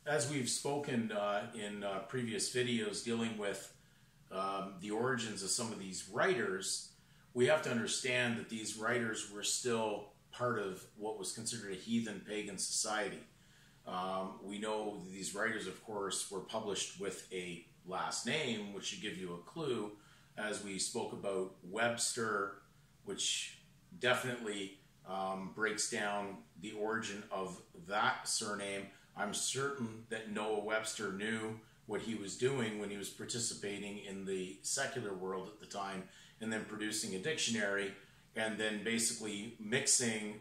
As we've spoken in previous videos dealing with the origins of some of these writers, we have to understand that these writers were still part of what was considered a heathen pagan society. We know that these writers, of course, were published with a last name, which should give you a clue, as we spoke about Webster, which definitely breaks down the origin of that surname. I'm certain that Noah Webster knew what he was doing when he was participating in the secular world at the time, and then producing a dictionary, and then basically mixing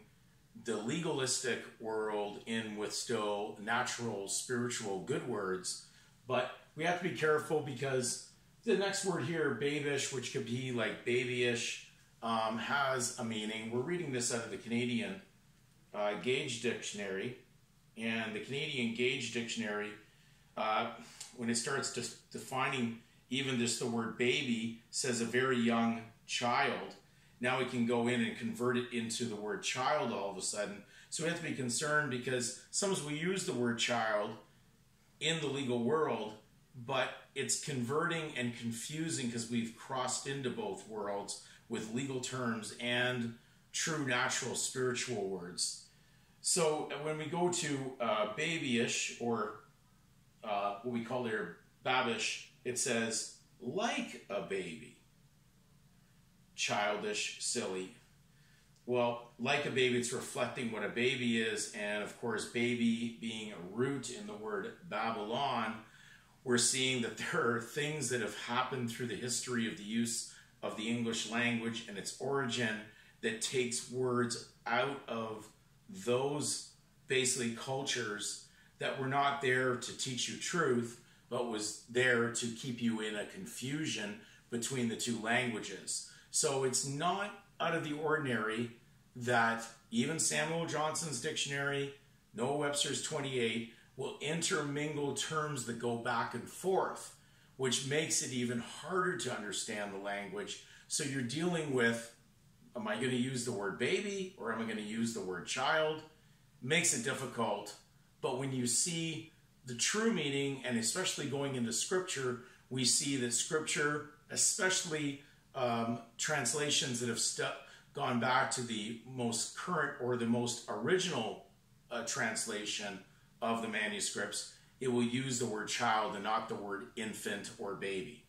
the legalistic world in with still natural, spiritual, good words. But we have to be careful because the next word here, babish, which could be like babyish, has a meaning. We're reading this out of the Canadian Gauge Dictionary, and the Canadian Gauge Dictionary, when it starts defining even just the word baby, says a very young child. Now we can go in and convert it into the word child all of a sudden. So we have to be concerned because sometimes we use the word child in the legal world, but it's converting and confusing because we've crossed into both worlds with legal terms and true natural spiritual words. So when we go to babyish, or what we call here babish, it says like a baby. Childish, silly. Well, like a baby, it's reflecting what a baby is, and of course, baby being a root in the word Babylon, we're seeing that there are things that have happened through the history of the use of the English language and its origin that takes words out of those basically cultures that were not there to teach you truth, but was there to keep you in a confusion between the two languages. So it's not out of the ordinary that even Samuel Johnson's dictionary, Noah Webster's 28, will intermingle terms that go back and forth, which makes it even harder to understand the language. So you're dealing with, am I going to use the word baby or am I going to use the word child? Makes it difficult. But when you see the true meaning, and especially going into Scripture, we see that Scripture, especially translations that have gone back to the most current or the most original translation of the manuscripts, it will use the word child and not the word infant or baby.